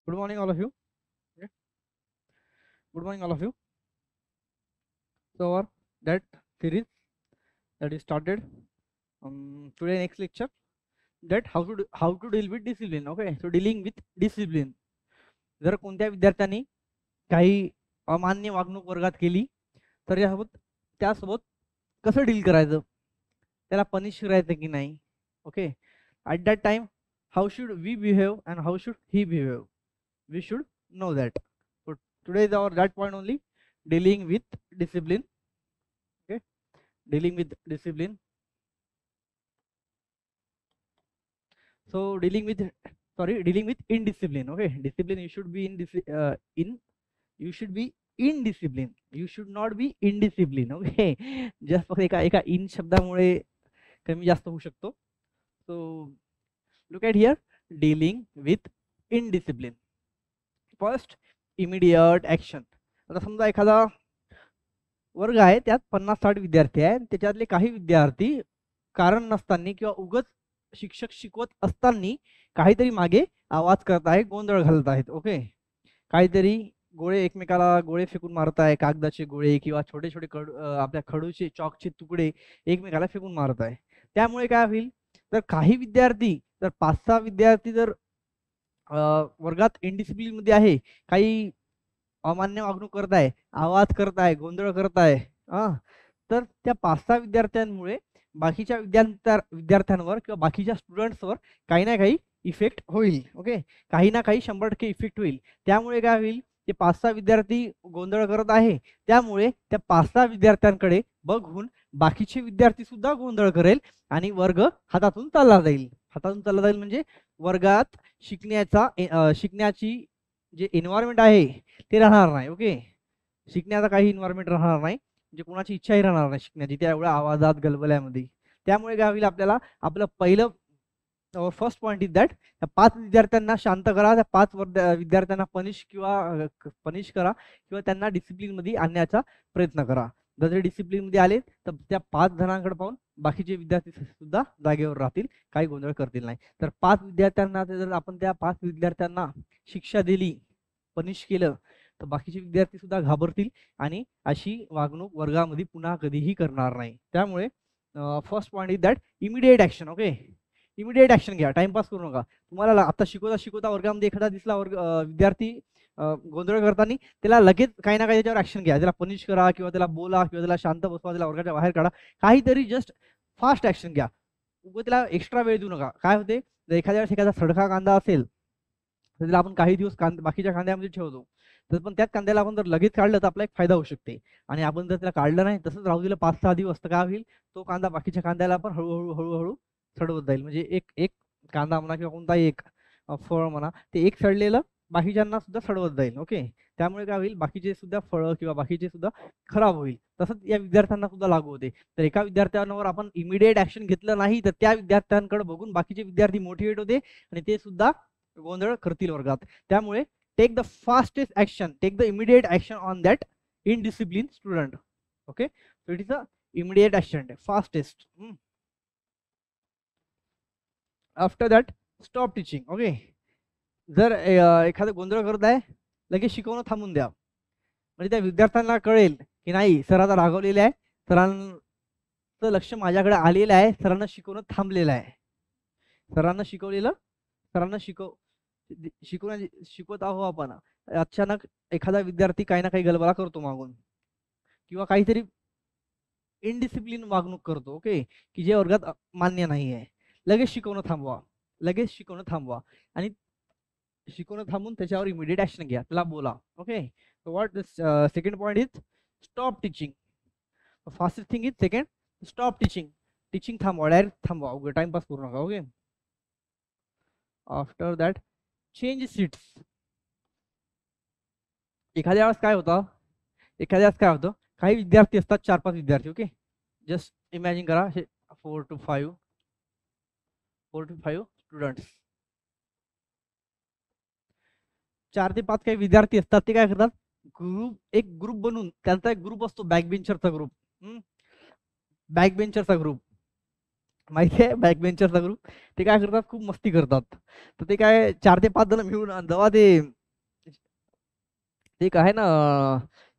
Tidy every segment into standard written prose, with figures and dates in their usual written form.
Good morning, all of you. Okay. Good morning, all of you. So our that series that is started today next lecture that how to deal with discipline. Okay, so dealing with discipline. जर कोणत्या विद्यार्थ्यांनी काही अमान्य वागणूक वर्गात केली तर त्यासोबत कसं डील करायचं, त्याला पनिश करायचं की नाही. Okay, at that time how should we behave and how should he behave, we should know that. So today is our that point only, dealing with discipline. Okay, dealing with discipline. So dealing with indiscipline. Okay, discipline, you should be you should be in discipline, you should not be indiscipline. Okay, just फक्त एका in शब्दामुळे कमी जास्त होऊ शकतो. So look at here, dealing with indiscipline. First, immediate action. आता समजा एखादा वर्ग आहे, त्यात 50-60 विद्यार्थी आहेत, त्याच्यातले काही विद्यार्थी कारण नसताना किंवा उगच शिक्षक शिकवत असताना काहीतरी मागे आवाज करत आहे, गोंधळ घालत आहेत. ओके, काहीतरी एकमेकाला गोळे फेकून मारत आहे, कागदाचे गोळे किंवा छोटे छोटे आपल्या खडूचे चॉकचे तुकडे एकमेकाला फेकून मारत आहे. त्यामुळे काय होईल, तर काही विद्यार्थी, तर 5-6 विद्यार्थी जर वर्गात इनडिसिप्लिन मध्ये आहे, काही अमान्य वागणूक करताय, आवाज करताय, गोंधळ करताय, तर त्या 5-6 विद्यार्थ्यांमुळे बाकीच्या विद्यार्थ्यांवर किंवा बाकीच्या स्टुडंट्सवर काही ना काही इफेक्ट होईल. ओके, काही ना काही 100% इफेक्ट होईल. त्यामुळे काय होईल, ते 5-6 विद्यार्थी गोंधळ करत आहे, त्यामुळे त्या 5-6 विद्यार्थ्यांकडे बघून बाकीचे विद्यार्थी सुद्धा गोंधळ करेल आणि वर्ग हातातून चालला जाईल. हातातून चालला जाईल म्हणजे वर्गात शिकण्याची जे एन्व्हायरमेंट आहे ते राहणार नाही. ओके, शिकण्याचा काही एन्व्हायरमेंट राहणार नाही, म्हणजे कोणाची इच्छाही राहणार नाही शिकण्याची त्या एवढ्या आवाजात गलबल्यामध्ये. त्यामुळे काय होईल, आपल्याला आपलं पहिलं फर्स्ट पॉईंट इज दॅट, त्या 5 विद्यार्थ्यांना शांत करा, त्या 5 विद्यार्थ्यांना पनिश करा किंवा त्यांना डिसिप्लिन मध्ये आणण्याचा प्रयत्न करा. जर ते डिसिप्लिन मध्ये आले तर त्या 5 जणांकडे पाहून बाकीचे विद्यार्थी सुद्धा जागेवर राहतील, काही गोंधळ करतील नाही. तर 5 विद्यार्थ्यांना जर आपण त्या 5 विद्यार्थ्यांना शिक्षा दिली, पनिश केलं, तर बाकीचे विद्यार्थी सुद्धा घाबरतील आणि अशी वागणूक वर्गामध्ये पुन्हा कधीही करणार नाही. त्यामुळे first point is that immediate action. Okay, immediate action घ्या, टाइमपास करू नका. तुम्हाला आता शिकवता वर्गामध्ये एखादा दिसला विद्यार्थी गोंधळ करताना, त्याला लगेच काही ना काही त्याच्यावर ऍक्शन घ्या. त्याला पनिश करा किंवा त्याला बोला किंवा त्याला शांत बसवा, त्याला वर्गाच्या बाहेर काढा, काहीतरी जस्ट फास्ट ऍक्शन घ्या. त्याला एक्स्ट्रा वेळ देऊ नका. काय होते, जर एखाद्या वेळेस एखादा सडका कांदा असेल तर त्याला आपण काही दिवस बाकीच्या कांद्यामध्ये ठेवतो, तर पण त्याच कांद्याला आपण जर लगेच काढलं तर आपला एक फायदा होऊ शकते. आणि आपण जर त्याला काढलं नाही, तसंच राहू दिलं 5-6 दिवस, तर काय होईल, तो कांदा बाकीच्या कांद्याला पण हळूहळू सडवत जाईल. म्हणजे एक कांदा म्हणा किंवा कोणताही एक फळ म्हणा, ते एक सडलेलं बाकीच्यांना सुद्धा सडवत जाईल. ओके, त्यामुळे काय होईल, बाकीचे सुद्धा फळं किंवा बाकीचे सुद्धा खराब होईल. तसंच या विद्यार्थ्यांना सुद्धा लागू होते. तर एका विद्यार्थ्यांवर आपण इमिडिएट ऍक्शन घेतलं नाही तर त्या विद्यार्थ्यांकडे बघून बाकीचे विद्यार्थी मोटिवेट होते आणि ते सुद्धा गोंधळ करतील वर्गात. त्यामुळे take the fastest action, take the immediate action on that indiscipline student. Okay, so it is a immediate action, fastest. After that stop teaching. Okay, जर एखादा गोंधळ करत आहे, लगेच शिकवणं थांबून द्या. म्हणजे त्या विद्यार्थ्यांना कळेल की नाही, सर आता रागवलेले आहे, सरांचं लक्ष माझ्याकडे आलेलं आहे, सरांना शिकवणं थांबलेलं आहे. सरांना शिकवत आहो आपण, अचानक एखादा विद्यार्थी काही ना काही गलबला करतो मागून किंवा काहीतरी इनडिसिप्लिन वागणूक करतो. ओके, की जे वर्गात मान्य नाही आहे, लगेच शिकवणं थांबवा आणि शिकवणं थांबून त्याच्यावर इमिडिएट ऍक्शन घ्या, त्याला बोला. Okay, so what second point is stop teaching. Fastest thing is second, stop teaching थांबवा, डायरेक्ट थांबवा, टाइमपास करू नका. Okay, after that change seats. एखाद्या वेळेस काय होतं, काही विद्यार्थी असतात, 4-5 विद्यार्थी. ओके, जस्ट इमॅजिन करा 4 to 5 स्टुडंट्स, 4 ते 5 काही विद्यार्थी असतात. ते काय करतात, एक ग्रुप बनवून, त्यांचा एक ग्रुप असतो, बॅकबेंचरचा ग्रुप. माहिती आहे, बॅकबेंचरचा ग्रुप. ते काय करतात, खूप मस्ती करतात. तर ते काय 4 ते 5 जण मिळून जेव्हा ते ते एक आहे ना,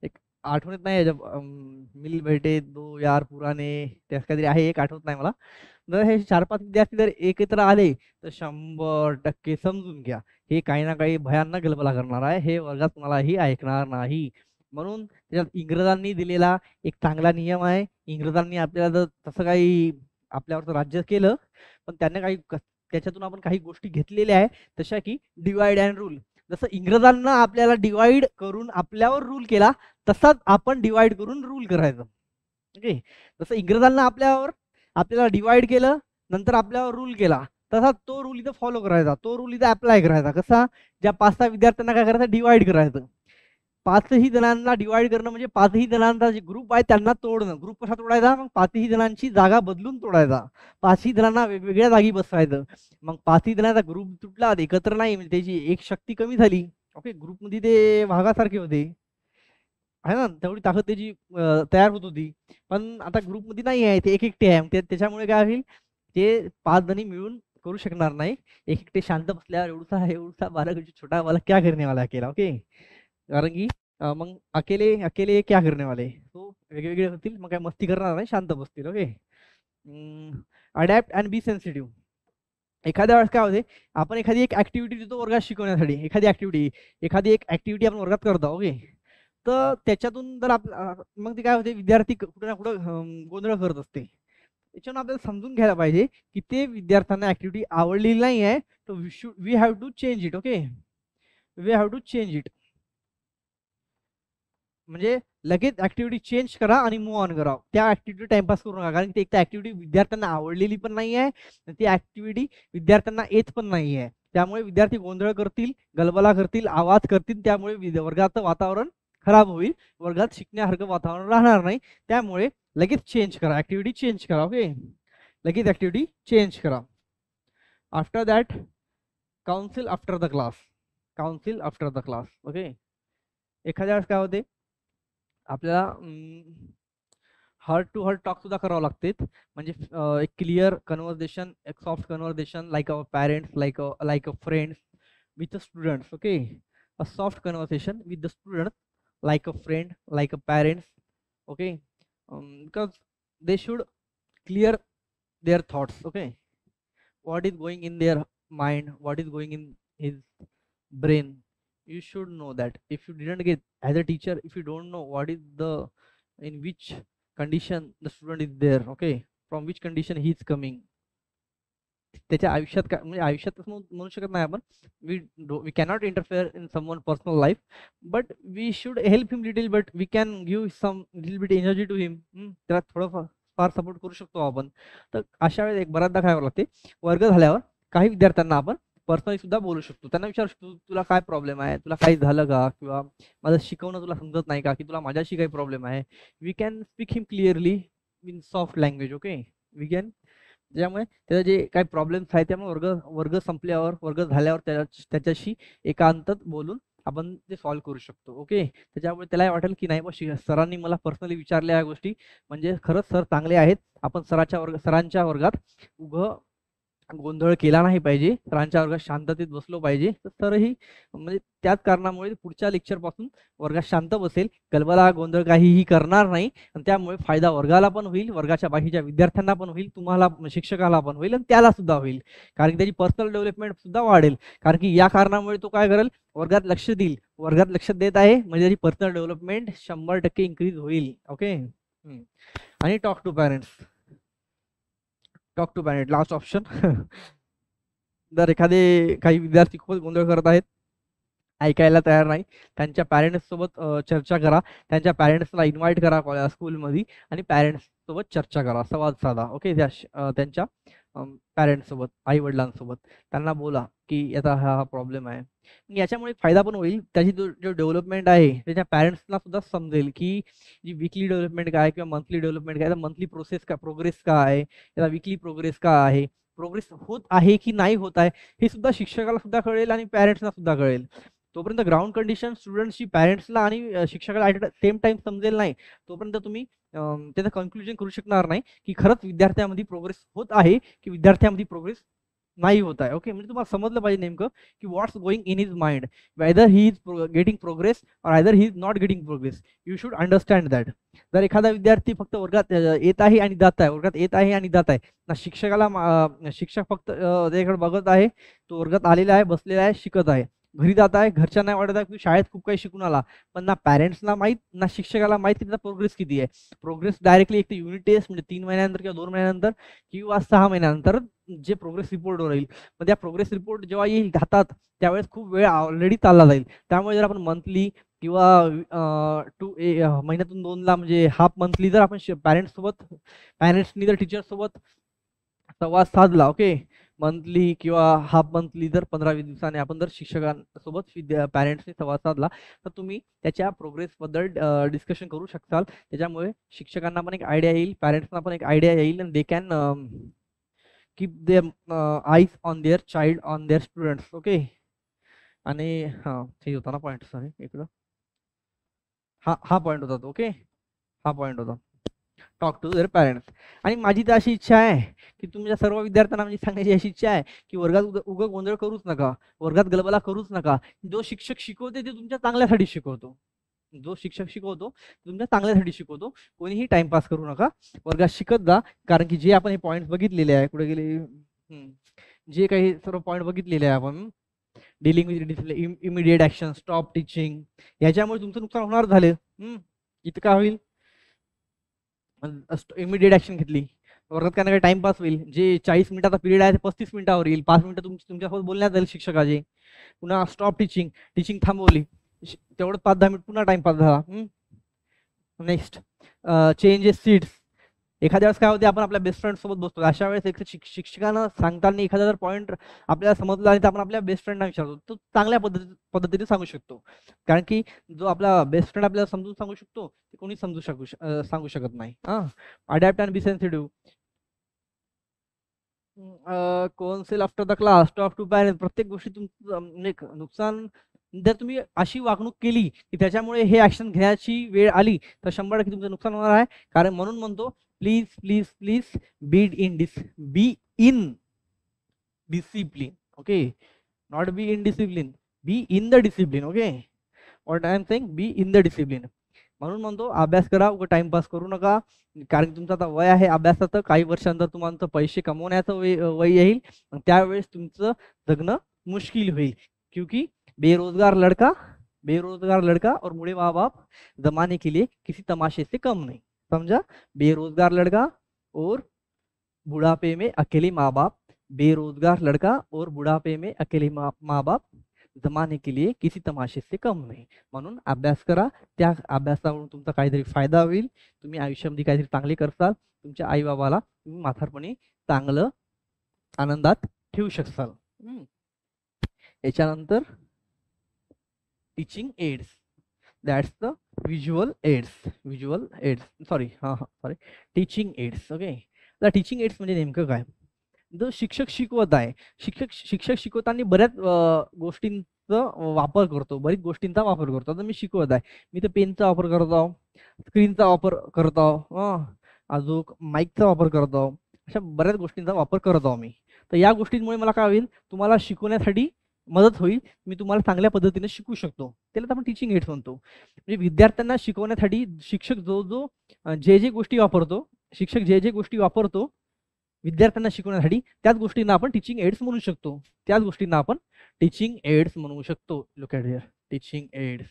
एक आठवणत नाही जब मिल बैठे दो यार पुराने, त्यास काहीतरी आहे, एक आठवत नाही मला. जर हे 4-5 विद्यार्थी जर एकत्र आले तर 100% समजून घ्या हे काही ना काही भयानक गलबला करणार आहे, हे वर्गात कुणालाही ऐकणार नाही. म्हणून त्याच्यात इंग्रजांनी दिलेला एक चांगला नियम आहे. इंग्रजांनी आपल्याला जर तसं काही आपल्यावर राज्य केलं, पण त्यांना काही त्याच्यातून आपण काही गोष्टी घेतलेल्या आहे, तशा की डिवाइड अँड रूल. जसं इंग्रजांना आपल्याला डिवाइड करून आपल्यावर रूल केला, तसाच आपण डिवाइड करून रूल करायचं. ओके. जसं इंग्रजांना आपल्याला डिवाइड केलं, नंतर आपल्यावर रूल केला, तसा तो रूल इथं फॉलो करायचा, तो रूल इथं अप्लाय करायचा. कसा? ज्या 5-6 विद्यार्थ्यांना काय करायचं, डिवाइड करायचं. 5ही जणांना डिवाइड करणं म्हणजे 5ही जणांचा जे ग्रुप आहे त्यांना तोडणं. ग्रुप कसा तोडायचा? मग 5ही जणांची जागा बदलून तोडायचा. 5ही जणांना वेगवेगळ्या जागी बसवायचं. मग 5ही जणांचा ग्रुप तुटला, एकत्र नाही, म्हणजे त्याची एक शक्ती कमी झाली. ओके. ग्रुपमध्ये ते वाघासारखे होते, आहे ना, तेवढी ताकद त्याची तयार होत होती. पण आता ग्रुपमध्ये नाही आहे, ते एक एकटे आहे. त्याच्यामुळे काय होईल, ते 5 जणी मिळून करू शकणार नाही. एक एकटे शांत बसल्यावर एवढसा एवढसा 12 वर्षी छोटा वाला क्या करने वाला अकेला. ओके. कारण की मग अकेले अकेले क्या करने वाले, तो वेगवेगळे होतील, मग काय मस्ती करणार नाही, शांत बसतील. Okay. Adapt and be sensitive. एखाद्या वेळेस काय होते, आपण एखादी एक ऍक्टिव्हिटी देतो वर्गात शिकवण्यासाठी, एखादी एक ऍक्टिव्हिटी आपण वर्गात करतो. ओके. तर त्याच्यातून जर मग ते काय होते, विद्यार्थी कुठे ना कुठं गोंधळ करत असते. त्याच्यातून आपल्याला समजून घ्यायला पाहिजे की ते विद्यार्थ्यांना ऍक्टिव्हिटी आवडलेली नाही आहे, तर we have to change it. Okay. We have to change it. म्हणजे लगेच ऍक्टिव्हिटी चेंज करा आणि मूव्ह ऑन करा. त्या ऍक्टिव्हिटी टाइमपास करू नका, कारण ती एक तर ऍक्टिव्हिटी विद्यार्थ्यांना आवडलेली पण नाही आहे, आणि ती ऍक्टिव्हिटी विद्यार्थ्यांना येत पण नाही आहे. त्यामुळे विद्यार्थी गोंधळ करतील, गलबला करतील, आवाज करतील, त्यामुळे वर्गाचं वातावरण खराब होईल. वर्गात शिकण्यासारखं वातावरण राहणार नाही. त्यामुळे लगेच चेंज करा, ऍक्टिव्हिटी चेंज करा. ओके. लगेच ऍक्टिव्हिटी चेंज करा. After that council after the class. Council after the class. Okay. एखाद्या वेळेस काय होते, आपल्याला हार्ट टू हार्ट टॉक सुद्धा करावं लागते. म्हणजे एक क्लिअर कन्व्हर्सेशन, एक soft conversation, like our parents, like a friends with the students. Okay. A soft conversation with the student, like a friend, like a parents. Okay. Because they should clear their thoughts. Okay. What is going in their mind, what is going in his brain, you should know that. If you didn't get, as a teacher, if you don't know what is the, in which condition the student is there, okay, from which condition he is coming, त्याच्या आयुष्यात काय म्हणजे आयुष्यात म्हणू शकत नाही आपण. We cannot interfere in someone personal life, but we should help him little, but we can give some little bit energy to him. त्याला थोडं फार सपोर्ट करू शकतो आपण. तर अशा वेळेस एक बऱ्याचदा काय लागते, वर्ग झाल्यावर काही विद्यार्थ्यांना आपण पर्सनली सुद्धा बोलू शकतो. त्यांना विचारू शकतो, तुला काय प्रॉब्लेम आहे, तुला काही झालं का, किंवा माझं शिकवणं तुला समजत नाही का, की तुला माझ्याशी काही प्रॉब्लेम आहे. We can speak him clearly in soft language. Okay. We can, त्यामुळे त्याचे जे काही प्रॉब्लेम्स आहेत, त्यामुळे वर्ग वर्ग संपल्यावर, वर्ग झाल्यावर त्याच्याशी एकांतात बोलून आपण ते सॉल्व्ह करू शकतो. ओके. त्याच्यामुळे त्याला वाटेल की नाही बा, सरांनी मला पर्सनली विचारल्या या गोष्टी, म्हणजे खरंच सर चांगले आहेत. आपण सरांच्या वर्गात उभं गोंधळ केला नाही पाहिजे, सरांच्या वर्गात शांततेत बसलो पाहिजे. तर सरही म्हणजे त्याच कारणामुळे पुढच्या लेक्चर पासून वर्गात शांत बसेल, गलबला गोंधळ काहीही करणार नाही. आणि त्यामुळे फायदा वर्गाला पण होईल, वर्गाच्या बाकीच्या विद्यार्थ्यांना पण होईल, तुम्हाला शिक्षकाला पण होईल, आणि त्याला सुद्धा होईल. कारण की त्याची पर्सनल डेव्हलपमेंट सुद्धा वाढेल. कारण की या कारणामुळे तो काय करेल, वर्गात लक्ष देईल. वर्गात लक्ष देत आहे म्हणजे त्याची पर्सनल डेव्हलपमेंट 100% इन्क्रीज होईल. ओके. आणि talk to parents. Talk to parent, last option. जर काही विद्यार्थी खूपच गोंधळ करत आहेत, ऐकायला तयार नाही, त्यांच्या पॅरेंट्स सोबत चर्चा करा. त्यांच्या पॅरेंट्सला इन्व्हाइट करा स्कूलमध्ये, आणि पॅरेंट्स सोबत चर्चा करा, संवाद साधा. ओके. त्यांच्या पॅरेंट्स सोबत, आई वडिलांसोबत त्यांना बोला की याचा हा प्रॉब्लेम आहे. याच्यामुळे फायदा पण होईल, त्याची जो डेव्हलपमेंट आहे त्याच्या पॅरेंट्सला सुद्धा समजेल की जी विकली डेव्हलपमेंट काय किंवा मंथली डेव्हलपमेंट काय, मंथली प्रोग्रेस का आहे, याला विकली प्रोग्रेस का आहे, प्रोग्रेस होत आहे की नाही होत आहे, हे सुद्धा शिक्षकाला सुद्धा कळेल आणि पॅरेंट्सला सुद्धा कळेल. तोपर्यंत ग्राउंड कंडिशन स्टुडंट्सची, पॅरेंट्सला आणि शिक्षकाला ॲट सेम टाइम समजेल नाही, तोपर्यंत तुम्ही त्याचं कन्क्लुजन करू शकणार नाही की खरंच विद्यार्थ्यांमध्ये प्रोग्रेस होत आहे की विद्यार्थ्यांमध्ये प्रोग्रेस नाही होत आहे. ओके, म्हणजे तुम्हाला समजलं पाहिजे नेमकं की what's going in his mind, whether he is getting progress और either he is not getting progress. You should understand that. जर एखादा विद्यार्थी फक्त वर्गात येत आहे आणि जात आहे, वर्गात येत आहे आणि जात आहे ना, शिक्षकाला शिक्षक फक्त त्याच्याकडे बघत आहे, तो वर्गात आलेला आहे, बसलेला आहे, शिकत आहे, घरी जात आहे, घरच्यांना वाटत आहे की शाळेत खूप काही शिकून आला, पण ना पॅरेंट्सला माहीत ना शिक्षकाला माहीत की त्याचा प्रोग्रेस किती आहे. प्रोग्रेस डायरेक्टली एक युनिट टेस्ट म्हणजे 3 महिन्यानंतर किंवा 2 महिन्यानंतर किंवा 6 महिन्यानंतर जे प्रोग्रेस रिपोर्टवर येईल, पण त्या प्रोग्रेस रिपोर्ट जेव्हा येईल हातात त्यावेळेस खूप वेळ ऑलरेडी चालला जाईल. त्यामुळे जर आपण मंथली किंवा महिन्यातून 2ला म्हणजे हाफ मंथली जर आपण पॅरेंट्सनी जर टीचरसोबत संवाद साधला, ओके, मंथली किंवा हाफ मंथली जर 15-20 दिवसाने आपण जर शिक्षकांसोबत पॅरेंट्सनी संवाद साधला, तर तुम्ही त्याच्या प्रोग्रेसबद्दल डिस्कशन करू शकाल. त्याच्यामुळे शिक्षकांना पण एक आयडिया येईल, पॅरेंट्सना पण एक आयडिया येईल, आणि they can keep their eyes on their child, on their students. Okay, आणि हां, हे होता ना पॉईंट, सॉरी इकडं हा पॉईंट होता तो. ओके, हा पॉईंट होता, टॉक टू देअर पॅरेंट्स. आणि माझी तर अशी इच्छा आहे की तुमच्या सर्व विद्यार्थ्यांना म्हणजे सांगण्याची अशी इच्छा आहे की वर्गात उगा गोंधळ करूच नका, वर्गात गलबला करूच नका. जो शिक्षक शिकवते ते तुमच्या चांगल्यासाठी शिकवतो, जो शिक्षक शिकवतो तुमच्या चांगल्यासाठी शिकवतो. कोणीही टाइमपास करू नका, वर्गात शिकत जा. कारण की जे आपण हे पॉईंट बघितलेले आहे, कुठे गेले, जे काही सर्व पॉईंट बघितलेले आहे आपण, dealing with immediate action, stop teaching, याच्यामुळे तुमचं नुकसान होणार झाले. इतका होईल, इमिडिएट ऍक्शन घेतली, वर्गात काय ना काय टाइमपास होईल. जे 40 मिनिटाचा पिरियड आहे ते 35 मिनिटावर येईल, 5 मिनिटं तुमच्यासोबत बोलण्यात जाईल शिक्षकाचे. पुन्हा स्टॉप टीचिंग, टीचिंग थांबवली, तेवढं 5-10 मिनिट पुन्हा टाइमपास झाला. Next, changes seats. एखाद्या वेळेस काय होते, आपण आपल्या बेस्ट फ्रेंड सोबत बसतो, अशा वेळेस एक शिक्षकानं सांगताना एखादा जर पॉईंट आपल्याला समजला आणि तर आपण आपल्या बेस्ट फ्रेंडना विचारतो, तो चांगल्या पद्धतीने सांगू शकतो. कारण की जो आपला बेस्ट फ्रेंड आपल्याला समजून सांगू शकतो ते कोणी सांगू शकत नाही. Adapt and be sensitive. Counsel after the class, talk to parents. प्रत्येक गोष्टी तुमचं म्हणजे नुकसान, जर तुम्ही अशी वागणूक केली की त्याच्यामुळे हे ऍक्शन घेण्याची वेळ आली, तर 100% तुमचं नुकसान होणार आहे. कारण म्हणून म्हणतो, please please please be in discipline. Okay, not be in discipline, be in the discipline. Okay, what I am saying, be in the discipline. म्हणून म्हणतो, अभ्यास करा, टाइमपास करू नका. कारण तुमचं आता वय आहे अभ्यासाचं, काही वर्षांतर तुम्हाला पैसे कमवण्याचं वय येईल, त्यावेळेस तुमचं जगणं मुश्किल होईल. क्योंकि बेरोजगार लड़का और बूढ़े माँ बाप जमाने के लिए किसी तमाशे से कम नहीं. समझा, बेरोजगार लड़का और बुढ़ापे में अकेले माँ बाप, बेरोजगार लड़का और बुढ़ापे में अकेले माँ बाप जमाने के लिए किसी तमाशे से कम नाही. म्हणून अभ्यास करा, त्या अभ्यासावरून तुमचा काहीतरी फायदा होईल, तुम्ही आयुष्यामध्ये काहीतरी चांगले करसाल, तुमच्या आई बाबाला तुम्ही म्हातारपणी चांगलं आनंदात ठेवू शकसाल. याच्यानंतर teaching aids, that's the visual aids, sorry teaching aids. Okay, तर टीचिंग एड्स म्हणजे नेमकं काय. जो शिक्षक शिकवत आहे, शिक्षक शिकवताना बऱ्याच गोष्टींचा वापर करतो, बरीच गोष्टींचा वापर करतो. आता मी शिकवत आहे, मी तर पेनचा वापर करतो, स्क्रीनचा वापर करतो, अजून माईकचा वापर करतो, अशा बऱ्याच गोष्टींचा वापर करतो मी. तर या गोष्टींमुळे मला काय होईल, तुम्हाला शिकवण्यासाठी मदत होईल, मी तुम्हाला चांगल्या पद्धतीने शिकवू शकतो. त्याला आपण टीचिंग एड्स म्हणतो. म्हणजे विद्यार्थ्यांना शिकवण्यासाठी शिक्षक जे गोष्टी वापरतो, विद्यार्थ्यांना शिकवण्यासाठी, त्याच गोष्टींना आपण टीचिंग एड्स म्हणू शकतो. Look at here, teaching aids,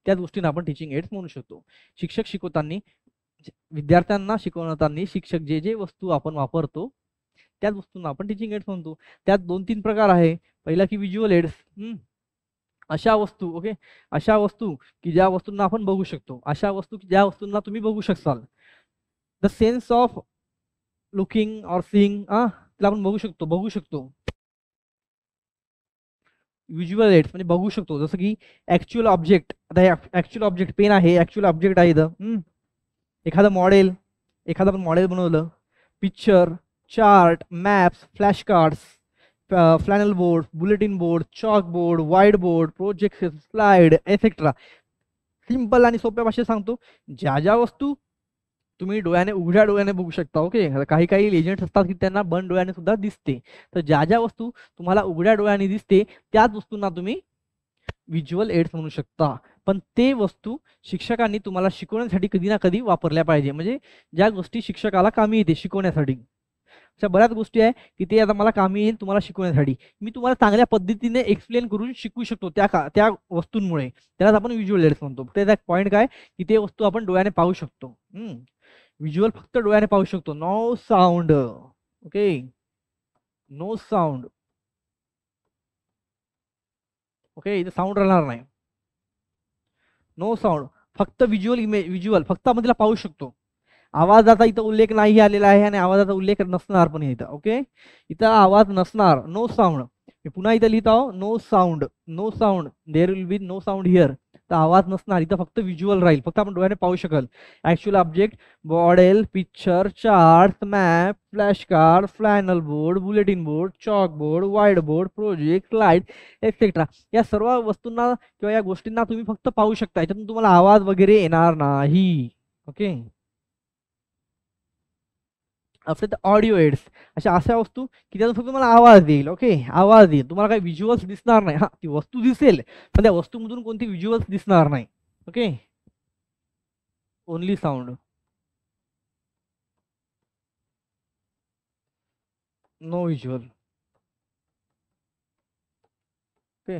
त्याच गोष्टींना आपण टीचिंग एड्स म्हणू शकतो. शिक्षक शिकवताना, विद्यार्थ्यांना शिकवताना शिक्षक जे वस्तू आपण वापरतो त्याच वस्तूंना आपण टीचिंग एड्स म्हणतो. त्यात 2-3 प्रकार आहे. पहिला की व्हिज्युअल एड्स, अशा वस्तू, ओके, अशा वस्तू की ज्या वस्तूंना आपण बघू शकतो, अशा वस्तू की ज्या वस्तूंना तुम्ही बघू शकाल. द सेन्स ऑफ लुकिंग और सीइंग, त्याला आपण बघू शकतो. व्हिज्युअल एड्स म्हणजे बघू शकतो, जसं की ऍक्च्युअल ऑब्जेक्ट. आता ऍक्च्युअल ऑब्जेक्ट पेन आहे, ऍक्च्युअल ऑब्जेक्ट आहे इथं. एखादं मॉडेल बनवलं, picture, chart, maps, flash cards, flannel board, bulletin board, chalk board, white board, projection, slide, etcetera. Simple आणि सोप्या भाषेत सांगतो, ज्या वस्तू तुम्ही उघड्या डोळ्याने बघू शकता. ओके, काही काही लेजंड्स असतात की त्यांना बंद डोळ्याने सुद्धा दिसते. तर ज्या ज्या वस्तू तुम्हाला उघड्या डोळ्याने दिसते त्याच वस्तूंना तुम्ही व्हिज्युअल एड्स म्हणू शकता. पण ते वस्तू शिक्षकांनी तुम्हाला शिकवण्यासाठी कधी ना कधी वापरल्या पाहिजे, म्हणजे ज्या गोष्टी शिक्षकाला कामी येते शिकवण्यासाठी. अशा बऱ्याच गोष्टी आहे की ते आता मला कामी येईल तुम्हाला शिकवण्यासाठी. मी तुम्हाला चांगल्या पद्धतीने एक्सप्लेन करून शिकवू शकतो त्या वस्तूंमुळे. त्यालाच आपण व्हिज्युअल एड्स म्हणतो. त्याचा एक पॉईंट काय की ते वस्तू आपण डोळ्याने पाहू शकतो. व्हिज्युअल फक्त डोळ्याने पाहू शकतो. No sound. Okay, no sound. Okay, इथे साऊंड राहणार नाही. नो साऊंड, फक्त व्हिज्युअल फक्त आपण तिला पाहू शकतो. आवाजाचा इथं उल्लेख नाही आलेला आहे आणि आवाजाचा उल्लेख नसणार पण इथं. ओके, इथं आवाज नसणार. No sound. मी पुन्हा इथं लिहित आहो no sound. No sound, there will be no sound here. तर आवाज नसणार इथं, फक्त व्हिज्युअल राहील. फक्त आपण डोळ्याने पाहू शकाल. Actual object, model, picture, chart, map, flash card, flannel board, bulletin board, chalk board, white board, project, light etcetera. या सर्व वस्तूंना किंवा या गोष्टींना तुम्ही फक्त पाहू शकता. याच्यातून तुम्हाला आवाज वगैरे येणार नाही. Okay. After the audio aids, अशा वस्तू की त्यातून फक्त तुम्हाला आवाज येईल. ओके, आवाज येईल, तुम्हाला काही व्हिज्युअल्स दिसणार नाही. हा, ती वस्तू दिसेल पण त्या वस्तूमधून कोणती व्हिज्युअल्स दिसणार नाही. Okay, only sound. No visual. Okay,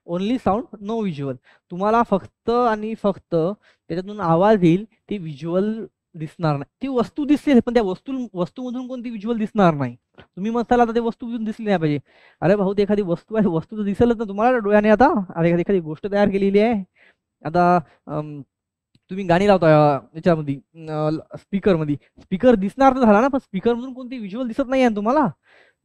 only sound no visual. तुम्हाला फक्त आणि फक्त त्याच्यातून आवाज येईल, ते व्हिज्युअल दिसणार नाही. ती वस्तू दिसेल पण त्या वस्तूमधून कोणती व्हिज्युअल दिसणार नाही. तुम्ही म्हणताल आता ते वस्तूमधून दिसली नाही पाहिजे. अरे भाऊ, ते एखादी वस्तू आहे, वस्तू तर दिसेलच ना तुम्हाला डोळ्याने. आता अरे एखादी गोष्ट तयार केलेली आहे. आता तुम्ही गाणी लावता याच्यामध्ये, स्पीकरमध्ये, स्पीकर दिसणार तर झाला ना, पण स्पीकर मधून कोणती व्हिज्युअल दिसत नाही आहे तुम्हाला.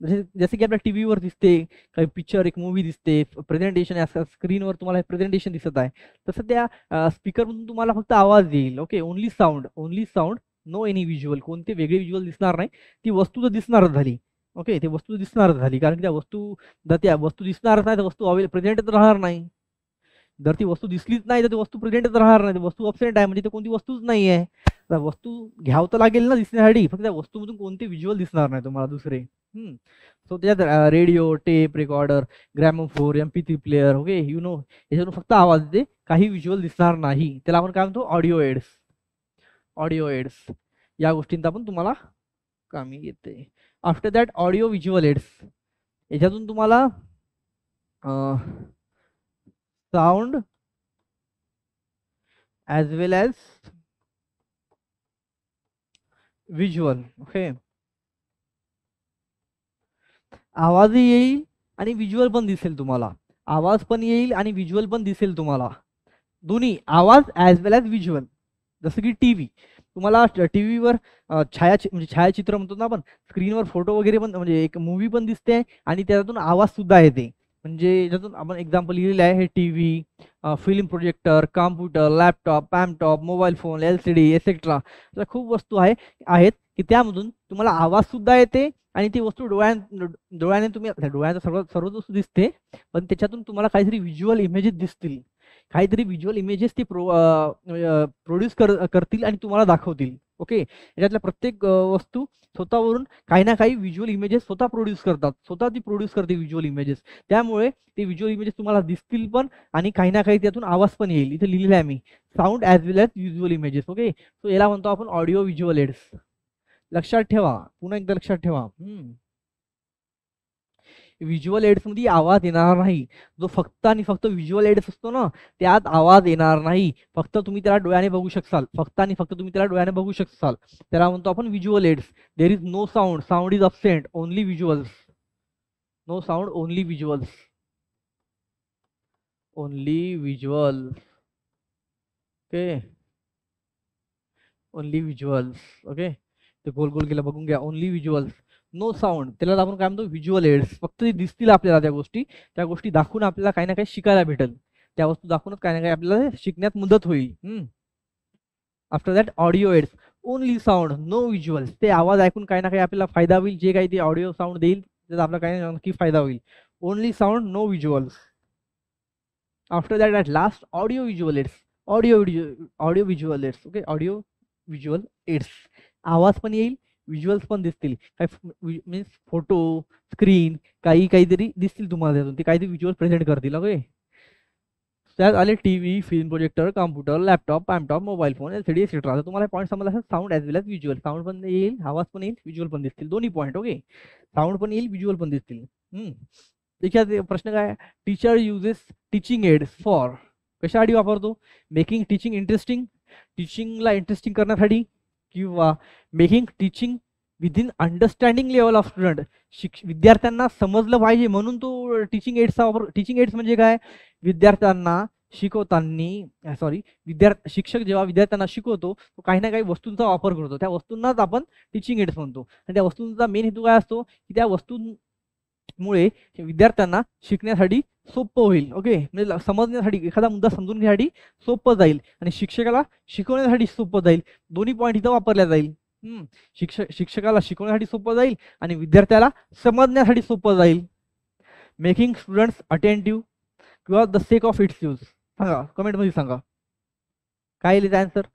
जसे की आपल्या टीव्हीवर दिसते काही पिक्चर, एक मूवी दिसते, प्रेझेंटेशन स्क्रीनवर तुम्हाला प्रेझेंटेशन दिसत आहे, तसं त्या स्पीकर मधून तुम्हाला फक्त आवाज येईल. Okay, only sound. Only sound, no any visual. कोणते वेगळे व्हिज्युअल दिसणार नाही. ती वस्तू तर दिसणारच झाली. ओके, ती वस्तू दिसणारच झाली, कारण की त्या वस्तू दिसणारच नाही तर वस्तू प्रेझेंट तर राहणार नाही. जर ती वस्तू दिसलीच नाही तर ती वस्तू प्रेझेंटच राहणार नाही. वस्तू अब्सेंट आहे म्हणजे ते कोणती वस्तूच नाही आहे. तर वस्तू घ्यावं तर लागेल ना दिसण्यासाठी. फक्त त्या वस्तूमधून कोणते व्हिज्युअल दिसणार नाही तुम्हाला दुसरे. सो त्याच्यात radio, tape recorder, gramophone, MP3 player, okay, याच्यातून फक्त आवाज येते, काही व्हिज्युअल दिसणार नाही. त्याला आपण काय म्हणतो, ऑडिओ एड्स. ऑडिओ एड्स या गोष्टींचा पण तुम्हाला कामी येते. After that audio visual aids, याच्यातून तुम्हाला sound as well as visual. Okay, आवाजही येईल आणि व्हिज्युअल पण दिसेल तुम्हाला. आवाज पण येईल आणि व्हिज्युअल पण दिसेल तुम्हाला. दोन्ही, आवाज ॲज वेल ॲज व्हिज्युअल. जसं की टीव्ही, तुम्हाला टीव्हीवर म्हणजे छायाचित्र म्हणतो ना आपण, स्क्रीनवर फोटो वगैरे पण, म्हणजे एक मूवी पण दिसते आणि त्यातून आवाज सुद्धा येते. म्हणजे ज्यातून आपण एक्झाम्पल लिहिलेलं आहे, हे TV, film projector, computer, laptop, palmtop, mobile phone, LCD etcetera. अशा खूप वस्तू आहेत की त्यामधून तुम्हाला आवाज सुद्धा येते आणि ती वस्तू डोळ्याने तुम्ही, डोळ्याचं सर्वच वस्तू दिसते, पण त्याच्यातून तुम्हाला काहीतरी व्हिज्युअल इमेजेस दिसतील. काहीतरी व्हिज्युअल इमेजेस ते प्रोड्यूस करतील आणि तुम्हाला दाखवतील. ओके, याच्यातल्या प्रत्येक वस्तू स्वतःवरून काही ना काही व्हिज्युअल इमेजेस स्वतः प्रोड्यूस करतात. स्वतः ती प्रोड्यूस करते व्हिज्युअल इमेजेस. त्यामुळे ते व्हिज्युअल इमेजेस तुम्हाला दिसतील पण आणि काही ना काही त्यातून आवाज पण येईल. इथे लिहिलेलं आहे मी, sound as well as visual images. Okay, so याला म्हणतो आपण ऑडिओ व्हिज्युअल एड्स. लक्षात ठेवा, पुन्हा एकदा लक्षात ठेवा. व्हिज्युअल एड्स मध्ये आवाज येणार नाही. जो फक्त आणि फक्त व्हिज्युअल एड्स असतो ना, त्यात आवाज येणार नाही. फक्त तुम्ही त्याला डोळ्याने बघू शकाल. फक्त आणि फक्त तुम्ही त्याला डोळ्याने बघू शकाल. त्याला म्हणतो आपण visual aids. There is no sound, sound is absent, only visuals. No sound, only visuals. Only visual. Okay, only visuals. Okay, ते गोल गोल केलं बघून घ्या. Only visuals, no sound. त्याला आपण काय म्हणतो, व्हिज्युअल एड्स. फक्त ते दिसतील आपल्याला त्या गोष्टी दाखवून आपल्याला काही ना काही शिकायला भेटेल. त्या वस्तू दाखवूनच काही ना काही आपल्याला शिकण्यात मदत होईल. After that audio aids, only sound no visuals. ते आवाज ऐकून काही ना काही आपल्याला फायदा होईल. जे काही ते ऑडिओ साऊंड देईल त्याचा आपला काही नक्की फायदा होईल. Only sound no visuals. After that at last audio visual aids. Audio visual aids. Okay, audio visual aids. आवाज पण येईल, व्हिज्युअल्स पण दिसतील, काय मीन्स फोटो, स्क्रीन, काहीतरी दिसतील तुम्हाला त्यातून, ते काहीतरी व्हिज्युअल प्रेझेंट करतील. ओके, त्यात आले TV, film projector, computer, laptop, palmtop, mobile phone, LCD etcetera. तर तुम्हाला पॉईंट समजला असेल, sound as well as visual. Sound पण येईल, आवाज पण येईल, व्हिज्युअल पण दिसतील, दोन्ही पॉईंट. ओके, साऊंड पण येईल, व्हिज्युअल पण दिसतील. त्याच्यात प्रश्न काय, teacher uses teaching aids for, कशासाठी वापरतो? मेकिंग टीचिंग इंटरेस्टिंग, टीचिंगला इंटरेस्टिंग करण्यासाठी, किंवा making teaching within understanding level of student, विद्यार्थ्यांना समजलं पाहिजे म्हणून तो टीचिंग एड्सचा वापर. टीचिंग एड्स म्हणजे काय, विद्यार्थ्यांना शिकवताना, शिक्षक जेव्हा विद्यार्थ्यांना शिकवतो तो काही ना काही वस्तूंचा वापर करतो, त्या वस्तूंनाच आपण टीचिंग एड्स म्हणतो. आणि त्या वस्तूंचा मेन हेतू काय असतो की त्या वस्तूंमुळे विद्यार्थ्यांना शिकण्यासाठी सोपं होईल. ओके, म्हणजे समजण्यासाठी, एखादा मुद्दा समजून घेण्यासाठी सोपं जाईल आणि शिक्षकाला शिकवण्यासाठी सोपं जाईल. दोन्ही पॉईंट इथं वापरल्या जाईल. शिक्षकाला शिकवण्यासाठी सोपं जाईल आणि विद्यार्थ्याला समजण्यासाठी सोपं जाईल. मेकिंग स्टुडंट्स अटेंटिव्ह किंवा the sake of its use. सांगा कमेंटमध्ये, सांगा काय लिहिलं आन्सर.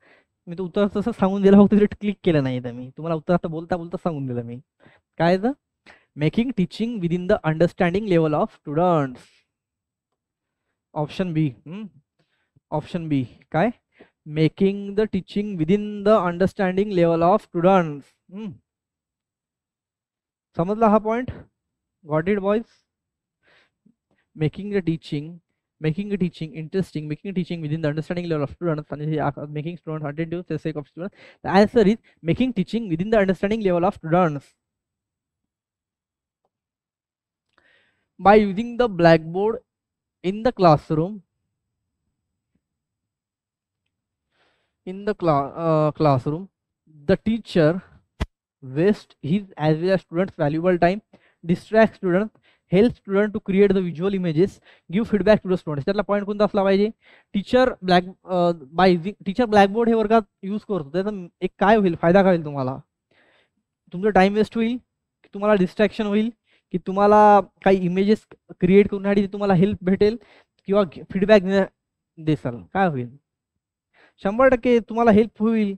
मी तर उत्तर तसं सांगून दिलं, फक्त क्लिक केलं नाही तर मी तुम्हाला उत्तर आता बोलता बोलता सांगून दिलं मी. काय तर making teaching within the understanding level of students. Option B. Option B काय, making the teaching within the understanding level of students. समजला हा point? Got it boys? Making the teaching, making teaching interesting, making teaching within the understanding level of students, and making students attentive to the sake of students. The answer is making teaching within the understanding level of students. By using the blackboard in the classroom, classroom, the teacher wastes his as well as students valuable time, distracts students, help student to create the visual images, give feedback to the students. त्यातला point कोणता असला पाहिजे? Teacher blackboard हे वर्गात use करतो, त्याचा एक काय होईल, फायदा काय होईल तुम्हाला? तुमचा टाइम वेस्ट होईल, की तुम्हाला डिस्ट्रॅक्शन होईल, की तुम्हाला काही इमेजेस क्रिएट करण्यासाठी तुम्हाला हेल्प भेटेल, किंवा फीडबॅक देसाल, काय होईल? 100% तुम्हाला हेल्प होईल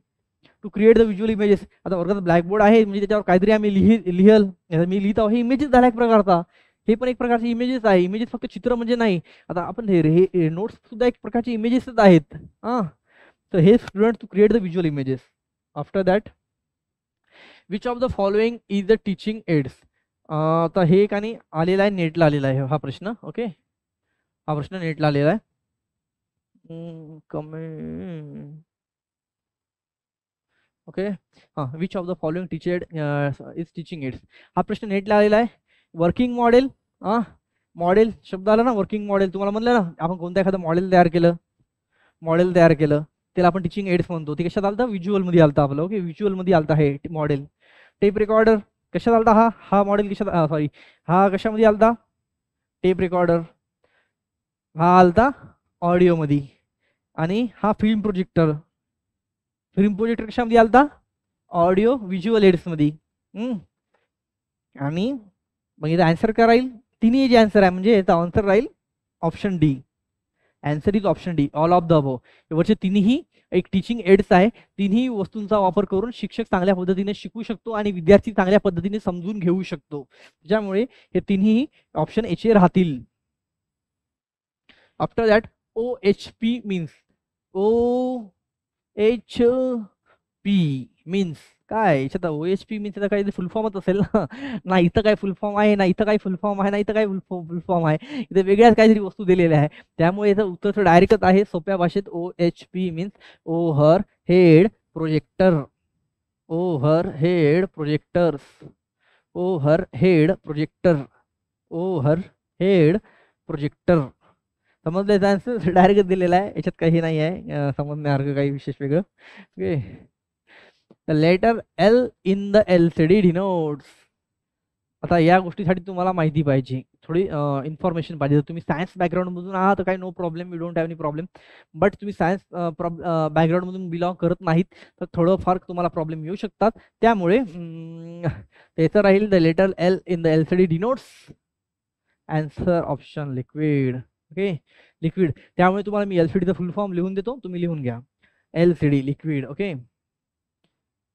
to create the visual images. आता वर्गात ब्लॅकबोर्ड आहे म्हणजे त्याच्यावर काहीतरी आम्ही लिहल, मी लिहित आहो, हे इमेजेस झाला एक प्रकारचा, हे पण एक प्रकारचे इमेजेस आहे. इमेजेस फक्त चित्र म्हणजे नाही, आता आपण हे नोट्स सुद्धा एक प्रकारचे इमेजेसच आहेत. तर हे student to create the visual images. After that, which of the following is the teaching aids. तर हे आणि आलेला आहे, नेटला आलेला आहे हा प्रश्न. ओके, हा प्रश्न नेटला आलेला आहे. Comment. Okay, which of the following teacher is teaching aids. हा प्रश्न नेटला आलेला आहे. वर्किंग मॉडेल, मॉडेल शब्द आला ना, वर्किंग मॉडेल. तुम्हाला म्हणलं ना, आपण कोणतं एखादं मॉडेल तयार केलं, त्याला आपण टीचिंग एड्स म्हणतो. ते कशात आलतं? व्हिज्युअल मध्ये आलतं आपलं. ओके, व्हिज्युअल मध्ये आलता हे मॉडेल. टेप रेकॉर्डर कशात आलता? हा मॉडेल कशात, सॉरी, हा कशामध्ये आलता? Tape recorder. हा आलता ऑडिओ मध्ये. आणि हा फिल्म प्रोजेक्टर कशामध्ये आलता? ऑडिओ व्हिज्युअल एड्स मध्ये. आणि मग याचा आन्सर काय राहील? तिन्ही जे आन्सर आहे, म्हणजे याचा आन्सर राहील option D. Answer is option D, all of the above. वरचे तिन्ही एक टीचिंग एड्स आहे. तिन्ही वस्तूंचा वापर करून शिक्षक चांगल्या पद्धतीने शिकू शकतो आणि विद्यार्थी चांगल्या पद्धतीने समजून घेऊ शकतो. ज्यामुळे हे तिन्ही ऑप्शन याचे राहतील. After that, OHP means, OHP means काय? याच्यात OHP मीन्स काही फुल फॉर्मच असेल ना? ना इथं काय फुल फॉर्म आहे, ना इथं काय फुल फॉर्म आहे, ना इथं काय फुल फॉर्म आहे. इथे वेगळ्याच काहीतरी वस्तू दिलेल्या आहे. त्यामुळे याचं उत्तर डायरेक्टच आहे सोप्या भाषेत. OHP means over head projector. Over head projectors. Over head projector. Over head projector. समजलं? आन्सर डायरेक्ट दिलेला आहे, याच्यात काही नाही आहे समजण्यासारखं काही विशेष वेगळं. Okay, the letter L in the LCD denotes. आता या गोष्टीसाठी तुम्हाला माहिती पाहिजे, थोडी इन्फॉर्मेशन पाहिजे. जर तुम्ही सायन्स बॅकग्राऊंडमधून आहात तर काही no problem, we don't have any problem. But तुम्ही सायन्स बॅकग्राऊंडमधून बिलॉंग करत नाहीत तर थोडंफार तुम्हाला प्रॉब्लेम येऊ शकतात. त्यामुळे त्याचं राहील the letter L in the LCD denotes. Answer option liquid. Okay, liquid. त्यामुळे तुम्हाला मी LCDचा फुल फॉर्म लिहून देतो, तुम्ही लिहून घ्या. LCD liquid. Okay,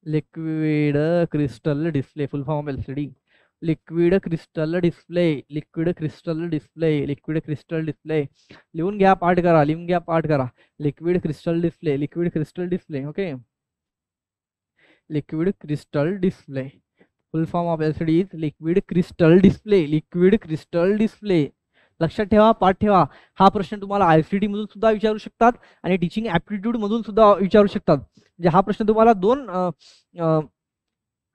liquid crystal display, full form of LCD. Liquid crystal display, liquid crystal display, liquid crystal display. लिहून घ्या, पाठ करा, लिहून घ्या, पाठ करा. Liquid crystal display, liquid crystal display. Okay, liquid crystal display. Full form of LCD is liquid crystal display, liquid crystal display. लक्षात ठेवा, पाठ ठेवा. हा प्रश्न तुम्हाला आयसीटी मधून सुद्धा विचारू शकतात आणि टीचिंग ऍप्टिट्यूड मधून सुद्धा विचारू शकतात. म्हणजे हा प्रश्न तुम्हाला दोन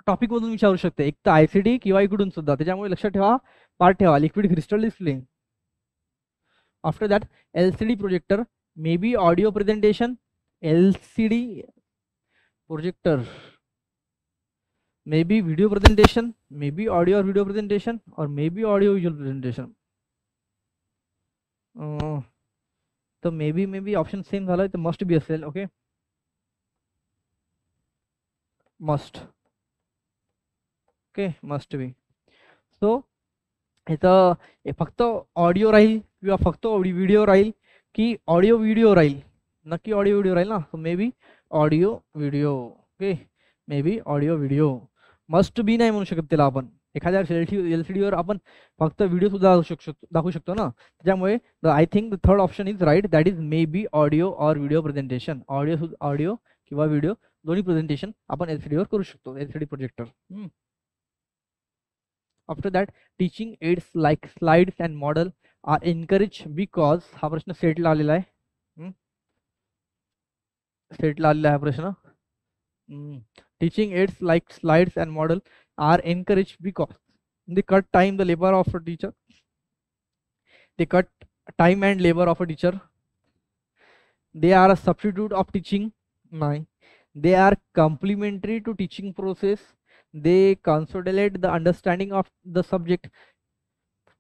टॉपिक मधून विचारू शकते, एक तर आयसीटी किंवा इकडून सुद्धा. त्याच्यामुळे लक्षात ठेवा, पाठ ठेवा. Liquid crystal display. After that LCD projector may be audio presentation. LCD projector maybe video presentation, maybe audio or video presentation, or maybe audio visual presentation. So maybe option same झाला, तर must be असेल. Okay, must. Okay, must be. So इथं फक्त audio राहील किंवा फक्त video राहील की ऑडिओ व्हिडिओ राहील? नक्की ऑडिओ व्हिडिओ राहील ना. So may be audio video. Okay, may be audio video. Must be नाही म्हणू शकत त्याला आपण. एखाद्या एलसीडीवर आपण फक्त व्हिडिओ सुद्धा दाखवू शकतो ना. त्याच्यामुळे I think the third option is right, that is maybe audio or video presentation. Audio किंवा व्हिडिओ दोन्ही प्रेझेंटेशन आपण एलसीडीवर करू शकतो, LCD projector. After that teaching aids like slides and model are encourage because. हा प्रश्न सेटला आलेला आहे, सेटला आलेला आहे हा प्रश्न. Teaching aids like slides and model are encouraged because they cut time, the labor of a teacher. They cut time and labor of a teacher. They are a substitute of teaching. Nine. They are complementary to teaching process. They consolidate the understanding of the subject.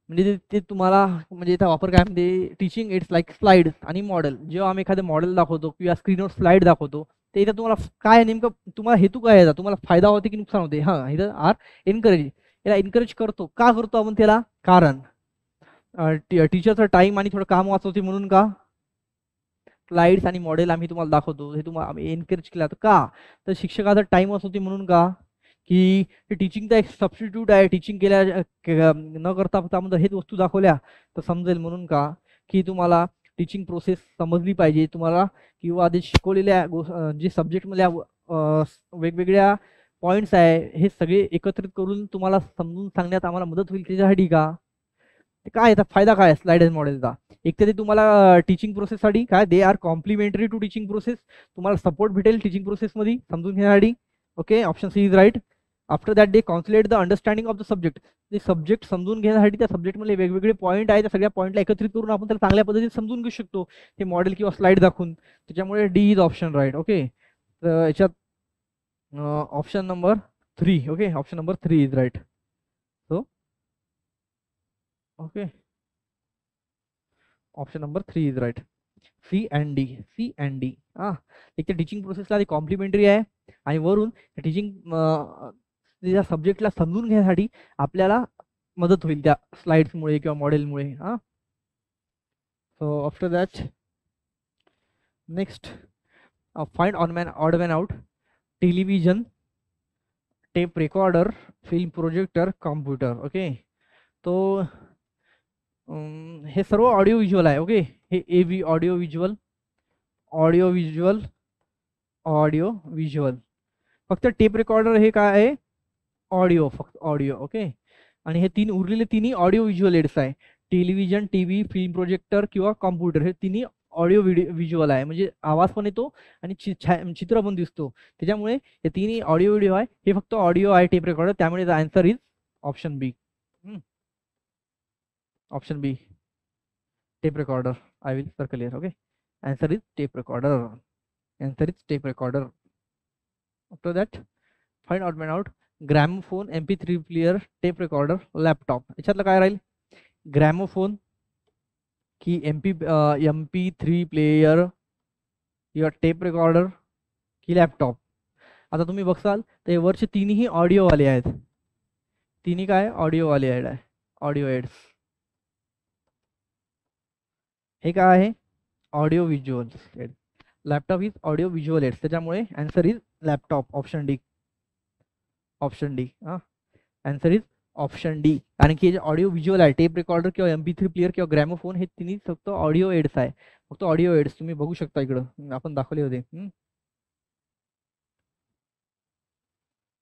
म्हणजे ते तुम्हाला म्हणजे इथं वापर काय म्हणजे teaching aids like slide आणि model. जेव्हा आम्ही एखादं मॉडेल दाखवतो किंवा स्क्रीनवर स्लाइड दाखवतो, ते इथं तुम्हाला काय नेमकं तुम्हाला हेतू काय याचा, तुम्हाला फायदा होते की नुकसान होते? हां, इथं आर एनकरेज. याला एनकरेज करतो. का करतो आपण त्याला? कारण टीचरचा टाइम आणि थोडं काम वाचवते म्हणून. का? स्लाइड्स आणि मॉडेल आम्ही तुम्हाला दाखवतो, हे तुम्हाला आम्ही एनकरेज केला तर का? तर शिक्षकाचा टाइम वाचवते म्हणून. का? की टीचिंगचा एक सबस्टिट्यूट आहे, टीचिंग केल्या न करता फक्त आपण हेच वस्तू दाखवल्या तर समजेल म्हणून. का? की तुम्हाला टीचिंग प्रोसेस समजली पाहिजे तुम्हाला, किंवा ते शिकवलेल्या जे सब्जेक्टमधल्या वेगवेगळ्या पॉईंट्स आहे हे सगळे एकत्रित करून तुम्हाला समजून सांगण्यात आम्हाला मदत होईल त्याच्यासाठी. का? ते काय याचा फायदा काय स्लाइड अँड मॉडेलचा? एक तर ते तुम्हाला टीचिंग प्रोसेससाठी काय, they are complementary to teaching process. तुम्हाला सपोर्ट भेटेल टीचिंग प्रोसेसमध्ये समजून घेण्यासाठी. Okay, option C is right. After that they consolidate the understanding of the subject. ते सब्जेक्ट समजून घेण्यासाठी त्या सब्जेक्टमध्ये वेगवेगळे पॉईंट आहे, त्या सगळ्या पॉईंटला एकत्रित करून आपण त्याला चांगल्या पद्धतीने समजून घेऊ शकतो ते मॉडेल किंवा स्लाइड दाखवून. त्याच्यामुळे D is option right. Okay, तर याच्यात option number 3. Okay, option number 3 is right. So okay, option number 3 is right. C and D, C and D. हां, एक तर टीचिंग प्रोसेसला ते कॉम्प्लिमेंटरी आहे आणि वरून टीचिंग त्या सब्जेक्टला समजून घेण्यासाठी आपल्याला मदत होईल त्या स्लाइड्समुळे किंवा मॉडेलमुळे. हां, so after that next find odd man out. Television, tape recorder, film projector, computer. Okay, तो हे सर्व ऑडिओ व्हिज्युअल आहे. ओके, हे AV audio visual, audio visual, audio visual. फक्त टेप रेकॉर्डर हे काय आहे? ऑडिओ, फक्त ऑडिओ. ओके, आणि हे तीन उरलेले तिन्ही ऑडिओ व्हिज्युअल एड्स आहे. टेलिव्हिजन, टीव्ही, फिल्म प्रोजेक्टर किंवा कॉम्प्युटर हे तिन्ही ऑडिओ व्हिज्युअल आहे. म्हणजे आवाज पण येतो आणि चित्र पण दिसतो. त्याच्यामुळे हे तिन्ही ऑडिओ व्हिडिओ आहे. हे फक्त ऑडिओ आहे टेप रेकॉर्डर. त्यामुळे the answer is option B. Option B, tape recorder. I will circle here. Okay, answer is tape recorder. Answer is tape recorder. After that, find out man out. Gramophone, MP3 player, tape recorder, laptop. याच्यातलं काय राहील? Gramophone की MP3 player किंवा tape recorder की laptop. आता तुम्ही बघसाल तर वरचे तिन्ही ऑडिओवाले आहेत. तिन्ही काय ऑडिओवाले ॲड आहे, ऑडिओ एड्स. हे काय आहे? Audio visual aid. Laptop is audio visual aids. त्याच्यामुळे answer is laptop, option D. Option D. Answer is option D. कारण की ऑडिओ व्हिज्युअल आहे, टेप रेकॉर्डर किंवा MP3 प्लेअर किंवा ग्रॅमोफोन हे तिन्ही फक्त ऑडिओ एड्स आहे, फक्त ऑडिओ एड्स. तुम्ही बघू शकता इकडं आपण दाखवले होते.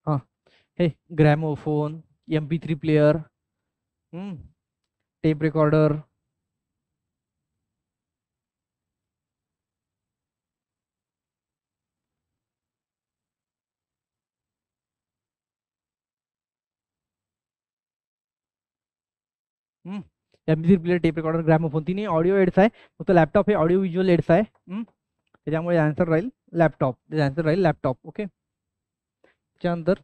हां, हे gramophone, MP3 player, tape recorder. MP3 player, tape recorder, gramophone तिन्ही ऑडिओ एड्स आहे, फक्त लॅपटॉप हे ऑडिओ व्हिज्युअल एड्स आहे. त्याच्यामुळे आन्सर राहील लॅपटॉप. आन्सर राहील लॅपटॉप. ओके. त्याच्यानंतर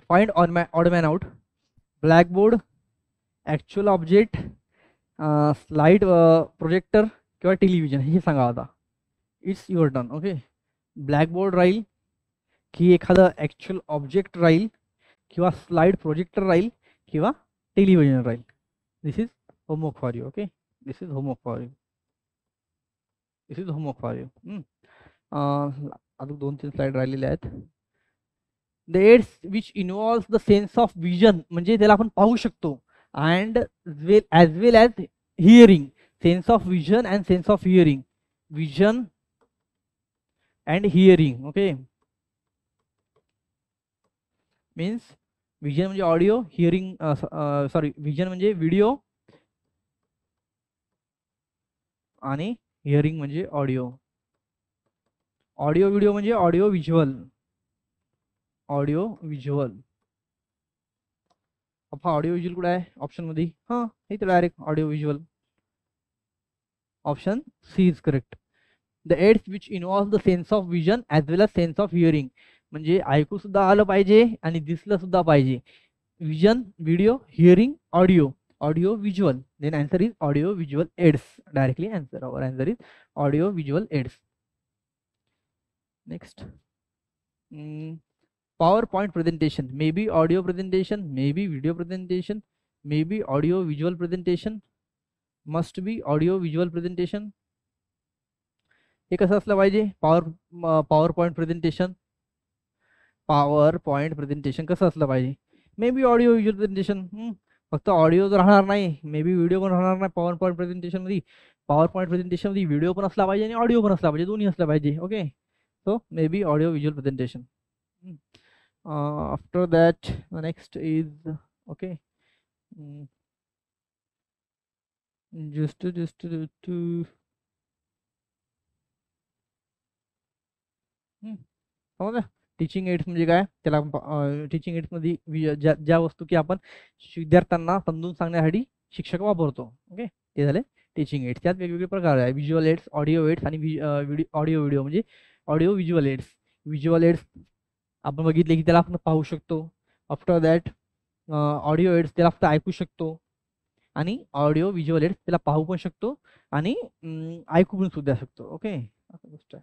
find odd man out. Blackboard, actual object, slide projector किंवा टेलिव्हिजन हे सांगा आता. It's your turn. Okay. Blackboard राहील की एखादं ॲक्च्युअल ऑब्जेक्ट राहील किंवा स्लाइड प्रोजेक्टर राहील किंवा टेलिव्हिजन राहील. This is homework for you. Okay. This is homework for you. This is homework for you. अजून 2-3 स्लाइड राहिलेले आहेत. The aids which involves the sense of vision, म्हणजे त्याला आपण पाहू शकतो, and as well as hearing. Sense of vision and sense of hearing. Vision and hearing. Okay. Means vision म्हणजे audio, hearing sorry vision म्हणजे video आणि hearing म्हणजे audio. Audio video म्हणजे ऑडिओ व्हिज्युअल. Audio visual. हा audio visual कुठे आहे option मध्ये? हां, इथे direct audio visual. Option C is correct. The aids which involve the sense of vision as well as sense of hearing, म्हणजे ऐकू सुद्धा आलं पाहिजे आणि दिसलं सुद्धा पाहिजे. Vision video, hearing audio, audio visual. Then answer is audio visual aids. Directly answer. Our answer is audio visual aids. Next, PowerPoint presentation, maybe audio presentation, maybe video presentation, maybe audio visual presentation, must be audio visual presentation. हे कसं असलं पाहिजे? PowerPoint presentation. PowerPoint presentation कसं असलं पाहिजे? May be audio visual presentation. फक्त audio तर राहणार नाही, मे बी व्हिडिओ पण राहणार नाही. PowerPoint प्रेझेंटेशन मध्ये, PowerPoint प्रेझेंटेशन मध्ये व्हिडिओ पण असला पाहिजे आणि ऑडिओ पण असला पाहिजे, दोन्ही असलं पाहिजे. Okay. So may be audio visual presentation. After that, the next is okay. Just to समजा टीचिंग एड्स म्हणजे काय? त्याला टीचिंग एड्स मध्ये ज्या वस्तू की आपण विद्यार्थ्यांना समजून सांगण्यासाठी शिक्षक वापरतो. ओके. ते झाले टीचिंग एड्स. त्यात वेगवेगळे प्रकार आहे. व्हिज्युअल एड्स, ऑडिओ एड्स आणि ऑडिओ व्हिडिओ म्हणजे audio visual aids. Visual aids आपण बघितले की त्याला आपण पाहू शकतो. आफ्टर दॅट ऑडिओ एड्स त्याला फक्त ऐकू शकतो, आणि ऑडिओ व्हिज्युअल एड्स त्याला पाहू पण शकतो आणि ऐकू पण सुद्धा शकतो. ओके. असं गोष्ट आहे.